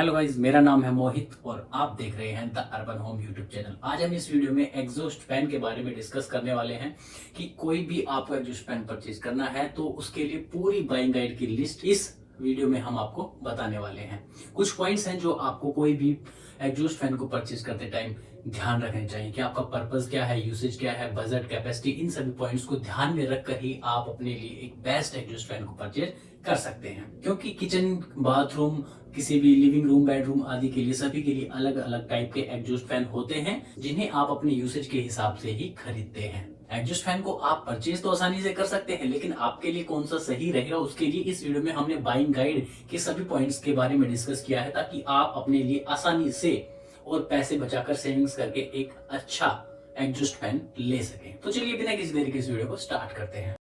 Hello guys, मेरा नाम है मोहित और आप देख रहे हैं the urban home YouTube channel. आज हम इस वीडियो में एग्जॉस्ट फैन के बारे में डिस्कस करने वाले हैं कि कोई भी आपको एग्जॉस्ट फैन परचेज करना है तो उसके लिए पूरी बाइंग गाइड की लिस्ट इस वीडियो में हम आपको बताने वाले हैं। कुछ पॉइंट्स हैं जो आपको कोई भी एग्जॉस्ट फैन को परचेज करते टाइम ध्यान रखने चाहिए कि आपका पर्पस क्या है, यूसेज क्या है, बजट, कैपेसिटी, इन सभी पॉइंट्स को ध्यान में रखकर ही आप अपने लिए एक बेस्ट एग्जॉस्ट फैन को परचेज कर सकते हैं। क्योंकि किचन, बाथरूम, किसी भी लिविंग रूम, बेडरूम आदि के लिए सभी के लिए अलग अलग टाइप के एग्जॉस्ट फैन होते हैं जिन्हें आप अपने यूसेज के हिसाब से ही खरीदते हैं। एग्जॉस्ट फैन को आप परचेज तो आसानी से कर सकते हैं, लेकिन आपके लिए कौन सा सही रहेगा उसके लिए इस वीडियो में हमने बाइंग गाइड के सभी पॉइंट्स के बारे में डिस्कस किया है, ताकि आप अपने लिए आसानी से और पैसे बचाकर सेविंग्स करके एक अच्छा एग्जॉस्ट फैन ले सकें। तो चलिए बिना किसी देरी के इस वीडियो को स्टार्ट करते हैं।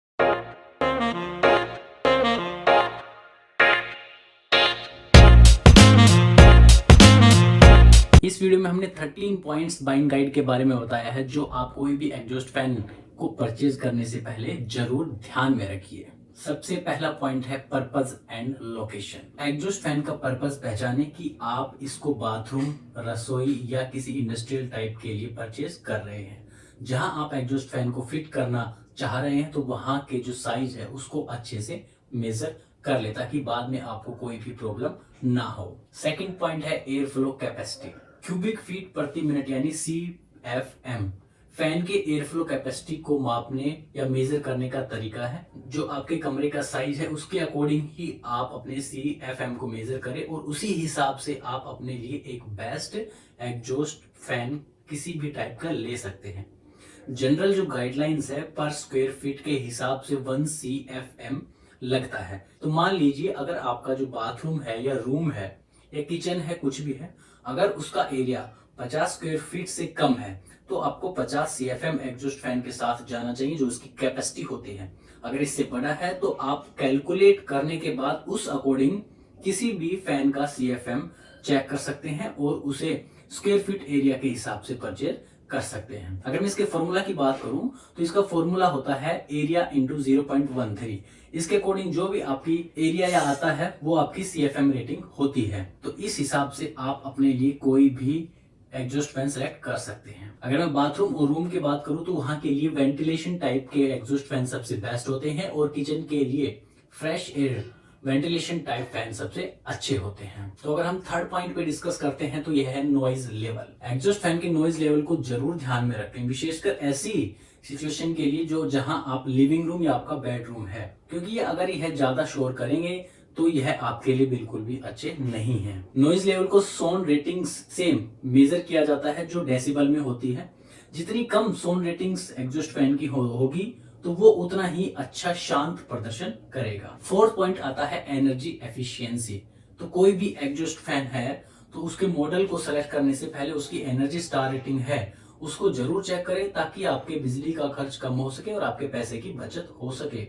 इस वीडियो में हमने 13 पॉइंट्स बाइंग गाइड के बारे में बताया है जो आप कोई भी एग्जॉस्ट फैन को परचेज करने से पहले जरूर ध्यान में रखिए। सबसे पहला पॉइंट है purpose and location. Exhaust fan का पर्पस पहचाने कि आप इसको बाथरूम, रसोई या किसी इंडस्ट्रियल टाइप के लिए परचेज कर रहे हैं। जहां आप एग्जॉस्ट फैन को फिट करना चाह रहे हैं तो वहां के जो साइज है उसको अच्छे से मेजर कर ले, ताकि बाद में आपको कोई भी प्रॉब्लम ना हो। सेकंड पॉइंट है air flow capacity. Cubic feet प्रति मिनट यानी CFM फैन के एयर फ्लो कैपेसिटी को मापने या मेजर करने का तरीका है। जो आपके कमरे का साइज है उसके अकॉर्डिंग ही आप अपने CFM को मेजर करें और उसी हिसाब से आप अपने लिए एक बेस्ट एग्जॉस्ट फैन किसी भी टाइप का ले सकते हैं। जनरल जो गाइडलाइंस है पर स्क्वायर फीट के हिसाब से 1 CFM लगता है। तो मान लीजिए अगर आपका जो बाथरूम है या रूम है या किचन है, कुछ भी है, अगर उसका एरिया 50 स्क्वायर फीट से कम है तो आपको 50 CFM एग्जॉस्ट फैन के साथ जाना चाहिए जो उसकी कैपेसिटी होती है। अगर इससे बड़ा है तो आप कैलकुलेट करने के बाद उस अकॉर्डिंग किसी भी फैन का CFM चेक कर सकते हैं और उसे स्क्वायर फीट एरिया के हिसाब से परचेज कर सकते हैं। अगर मैं इसके फॉर्मूला की बात करूं तो इसका फॉर्मूला होता है एरिया इंटू 0.13। इसके अकॉर्डिंग जो भी आपकी एरिया या आता है वो आपकी CFM रेटिंग होती है। तो इस हिसाब से आप अपने लिए कोई भी एग्जॉस्ट फैन सेलेक्ट कर सकते हैं। अगर मैं बाथरूम और रूम की बात करूं तो वहां के लिए वेंटिलेशन टाइप के एग्जॉस्ट फैन सबसे बेस्ट होते हैं और किचन के लिए fresh air ventilation type fan सबसे अच्छे होते हैं। तो अगर हम थर्ड पॉइंट पे डिस्कस करते हैं तो यह है नॉइज लेवल। एग्जॉस्ट फैन के नॉइज लेवल को जरूर ध्यान में रखें, विशेषकर ऐसी सिचुएशन के लिए जो जहां आप लिविंग रूम या आपका बेडरूम है, क्योंकि अगर यह ज्यादा शोर करेंगे तो यह आपके लिए बिल्कुल भी अच्छे नहीं है। नॉइज लेवल को साउंड रेटिंग्स से मेजर किया जाता है जो डेसिबल में होती है। जितनी कम साउंड रेटिंग्स एग्जॉस्ट फैन की होगी तो वो उतना ही अच्छा शांत प्रदर्शन करेगा। फोर्थ पॉइंट आता है एनर्जी एफिशिएंसी। तो कोई भी एग्जॉस्ट फैन है तो उसके मॉडल को सेलेक्ट करने से पहले उसकी एनर्जी स्टार रेटिंग है उसको जरूर चेक करें, ताकि आपके बिजली का खर्च कम हो सके और आपके पैसे की बचत हो सके।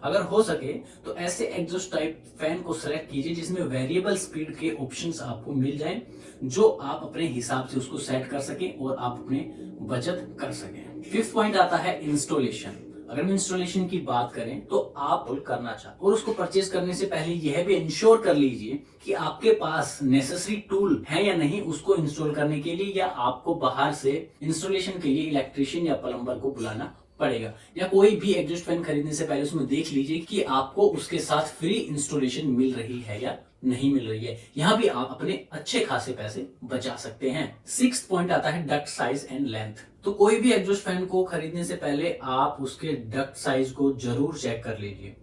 अगर हो सके तो ऐसे एग्जॉस्ट टाइप फैन को सेलेक्ट कीजिए जिसमें वेरिएबल स्पीड के ऑप्शंस आपको मिल जाएं, जो आप अपने हिसाब से उसको सेट कर सकें और आप अपने बचत कर सकें। फिफ्थ पॉइंट आता है इंस्टॉलेशन। अगर हम इंस्टॉलेशन की बात करें तो आप करना चाहते और उसको परचेज करने से पहले यह भी इंश्योर कर लीजिए कि आपके पास नेसेसरी टूल है या नहीं उसको इंस्टॉल करने के लिए, या आपको बाहर से इंस्टॉलेशन के लिए इलेक्ट्रिशियन या प्लम्बर को बुलाना पड़ेगा। या कोई भी एग्जॉस्ट फैन खरीदने से पहले उसमें देख लीजिए कि आपको उसके साथ फ्री इंस्टॉलेशन मिल रही है या नहीं मिल रही है। यहाँ भी आप अपने अच्छे खासे पैसे बचा सकते हैं। सिक्स्थ पॉइंट आता है डक्ट साइज एंड लेंथ। तो कोई भी एग्जॉस्ट फैन को खरीदने से पहले आप उसके डक्ट साइज को जरूर चेक कर लीजिए,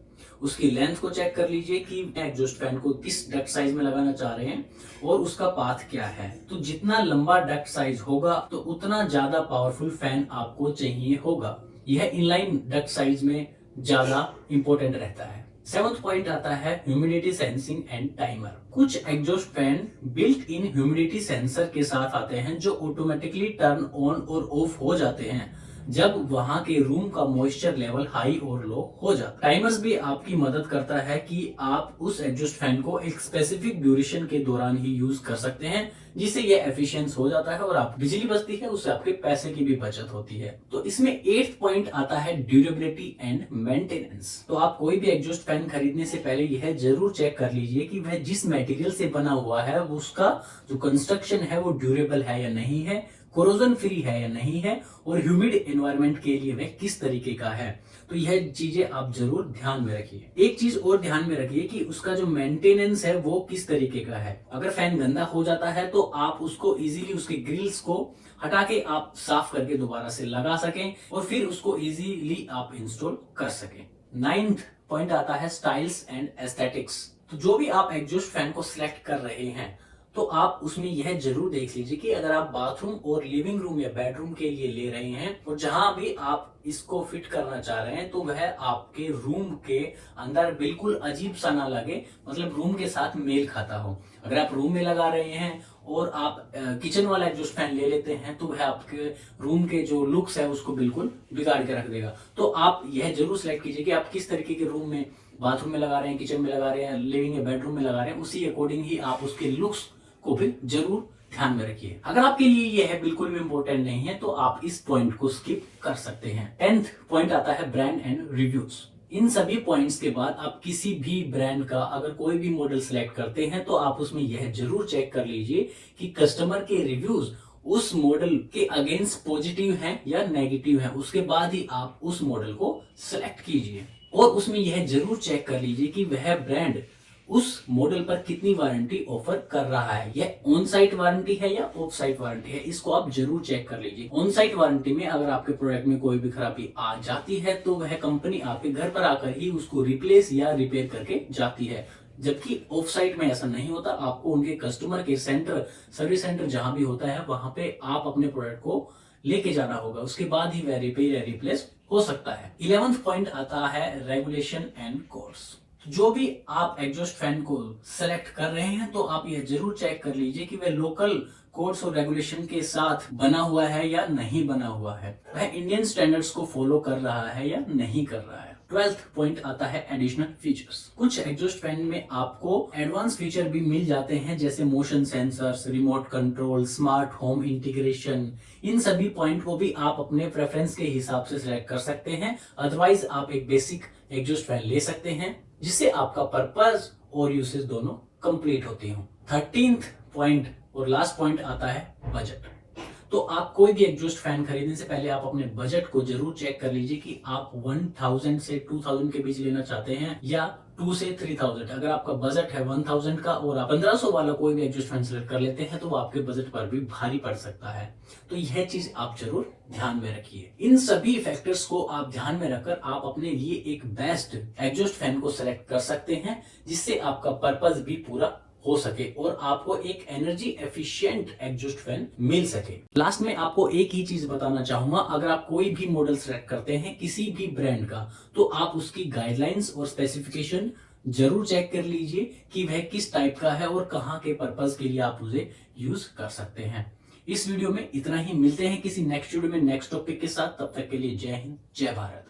उसकी लेंथ को चेक कर लीजिए कि एग्जॉस्ट फैन को किस डक्ट साइज में लगाना चाह रहे हैं और उसका पाथ क्या है। तो जितना लंबा डक्ट साइज होगा तो उतना ज्यादा पावरफुल फैन आपको चाहिए होगा। यह इनलाइन डक्ट साइज में ज्यादा इंपॉर्टेंट रहता है। सेवंथ पॉइंट आता है ह्यूमिडिटी सेंसिंग एंड टाइमर। कुछ exhaust fan built in humidity sensor के साथ आते हैं जो ऑटोमेटिकली टर्न ऑन और ऑफ हो जाते हैं जब वहां के रूम का मॉइस्चर लेवल हाई और लो हो जाता है। टाइमर्स भी आपकी मदद करता है कि आप उस एग्जॉस्ट फैन को एक स्पेसिफिक ड्यूरेशन के दौरान ही यूज कर सकते हैं, जिससे ये एफिशिएंट हो जाता है और आप बिजली बचती है, उससे आपके पैसे की भी बचत होती है। तो इसमें 8th पॉइंट आता है ड्यूरेबिलिटी एंड मेंटेनेंस। तो आप कोई भी एग्जॉस्ट फैन खरीदने से पहले यह जरूर चेक कर लीजिए कि वह जिस मटेरियल से बना हुआ है उसका जो कंस्ट्रक्शन है वो ड्यूरेबल है या नहीं है, कोरोजन फ्री है या नहीं है, और ह्यूमिड एनवायरनमेंट के लिए वह किस तरीके का है। तो यह चीजें आप जरूर ध्यान में रखिए। एक चीज और ध्यान में रखिए कि उसका जो मेंटेनेंस है वो किस तरीके का है। अगर फैन गंदा हो जाता है तो आप उसको इजीली उसके ग्रिल्स को हटा के आप साफ करके दोबारा से लगा सकें और फिर उसको इजीली आप इंस्टॉल कर सकें। 9th पॉइंट आता है स्टाइल्स एंड एस्थेटिक्स। तो जो भी आप एग्जॉस्ट फैन को सिलेक्ट कर रहे हैं तो आप उसमें यह जरूर देख लीजिए कि अगर आप बाथरूम और लिविंग रूम या बेडरूम के लिए ले रहे हैं और जहां भी आप इसको फिट करना चाह रहे हैं तो वह आपके रूम के अंदर बिल्कुल अजीब सा ना लगे, मतलब रूम के साथ मेल खाता हो। अगर आप रूम में लगा रहे हैं और आप किचन वाला एग्जॉस्ट फैन ले लेते हैं तो वह आपके रूम के जो लुक्स है उसको बिल्कुल बिगाड़ के रख देगा। तो आप यह जरूर सिलेक्ट कीजिए कि आप किस तरीके के रूम में, बाथरूम में लगा रहे हैं, किचन में लगा रहे हैं, लिविंग या बेडरूम में लगा रहे हैं, उसी अकॉर्डिंग ही आप उसके लुक्स को भी जरूर ध्यान में रखिए। अगर आपके लिए यह बिल्कुल भी इंपॉर्टेंट नहीं है तो आप इस पॉइंट को स्किप कर सकते हैं। 10th पॉइंट आता है ब्रांड एंड रिव्यूज। इन सभी पॉइंट्स के बाद आप किसी भी ब्रांड का अगर कोई भी मॉडल सिलेक्ट करते हैं तो आप उसमें यह जरूर चेक कर लीजिए कि कस्टमर के रिव्यूज उस मॉडल के अगेंस्ट पॉजिटिव हैं या नेगेटिव हैं। उसके बाद ही आप उस मॉडल को सिलेक्ट कीजिए और उसमें यह जरूर चेक कर लीजिए कि वह ब्रांड उस मॉडल पर कितनी वारंटी ऑफर कर रहा है। यह ऑन साइट वारंटी है या ऑफ साइट वारंटी है, इसको आप जरूर चेक कर लीजिए। ऑन साइट वारंटी में अगर आपके प्रोडक्ट में कोई भी खराबी आ जाती है तो वह कंपनी आपके घर पर आकर ही उसको रिप्लेस या रिपेयर करके जाती है, जबकि ऑफ साइट में ऐसा नहीं होता। आपको उनके कस्टमर के सेंटर, सर्विस सेंटर जहां भी होता है वहां पे आप अपने प्रोडक्ट को लेके जाना होगा, उसके बाद ही वह रिपेयर या रिप्लेस हो सकता है। 11th पॉइंट आता है रेगुलेशन एंड कोड्स। जो भी आप एग्जॉस्ट फैन को सेलेक्ट कर रहे हैं तो आप यह जरूर चेक कर लीजिए कि वह लोकल कोड्स और रेगुलेशन के साथ बना हुआ है या नहीं बना हुआ है, वह इंडियन स्टैंडर्ड्स को फॉलो कर रहा है या नहीं कर रहा है। 12th पॉइंट आता है एडिशनल फीचर्स। कुछ एग्जॉस्ट फैन में आपको एडवांस फीचर भी मिल जाते हैं जैसे motion sensors, remote control, smart home integration. इन सभी पॉइंट को भी आप अपने प्रेफरेंस के हिसाब से सिलेक्ट कर सकते हैं। अदरवाइज आप एक बेसिक एग्जॉस्ट फैन ले सकते हैं जिससे आपका पर्पस और यूसेज दोनों कंप्लीट होती हो। 13th पॉइंट और लास्ट पॉइंट आता है बजट। तो आप कोई भी एग्जॉस्ट फैन खरीदने से पहले आप अपने बजट को जरूर चेक कर लीजिए कि आप 1000 से 2000 के बीच लेना चाहते हैं या 2 से 3000। अगर आपका बजट है 1000 का और आप 1500 वाला कोई भी एग्जॉस्ट फैन सेलेक्ट कर लेते हैं तो वो आपके बजट पर भी भारी पड़ सकता है। तो यह चीज आप जरूर ध्यान में रखिए। इन सभी फैक्टर्स को आप ध्यान में रखकर आप अपने लिए एक बेस्ट एग्जॉस्ट फैन को सेलेक्ट कर सकते हैं जिससे आपका पर्पस भी पूरा हो सके और आपको एक एनर्जी एफिशिएंट एग्जॉस्ट फैन मिल सके। लास्ट में आपको एक ही चीज बताना चाहूंगा, अगर आप कोई भी मॉडल सेलेक्ट करते हैं किसी भी ब्रांड का तो आप उसकी गाइडलाइंस और स्पेसिफिकेशन जरूर चेक कर लीजिए कि वह किस टाइप का है और कहाँ के पर्पस के लिए आप उसे यूज कर सकते हैं। इस वीडियो में इतना ही, मिलते हैं किसी नेक्स्ट वीडियो में नेक्स्ट टॉपिक के साथ। तब तक के लिए जय हिंद, जय भारत।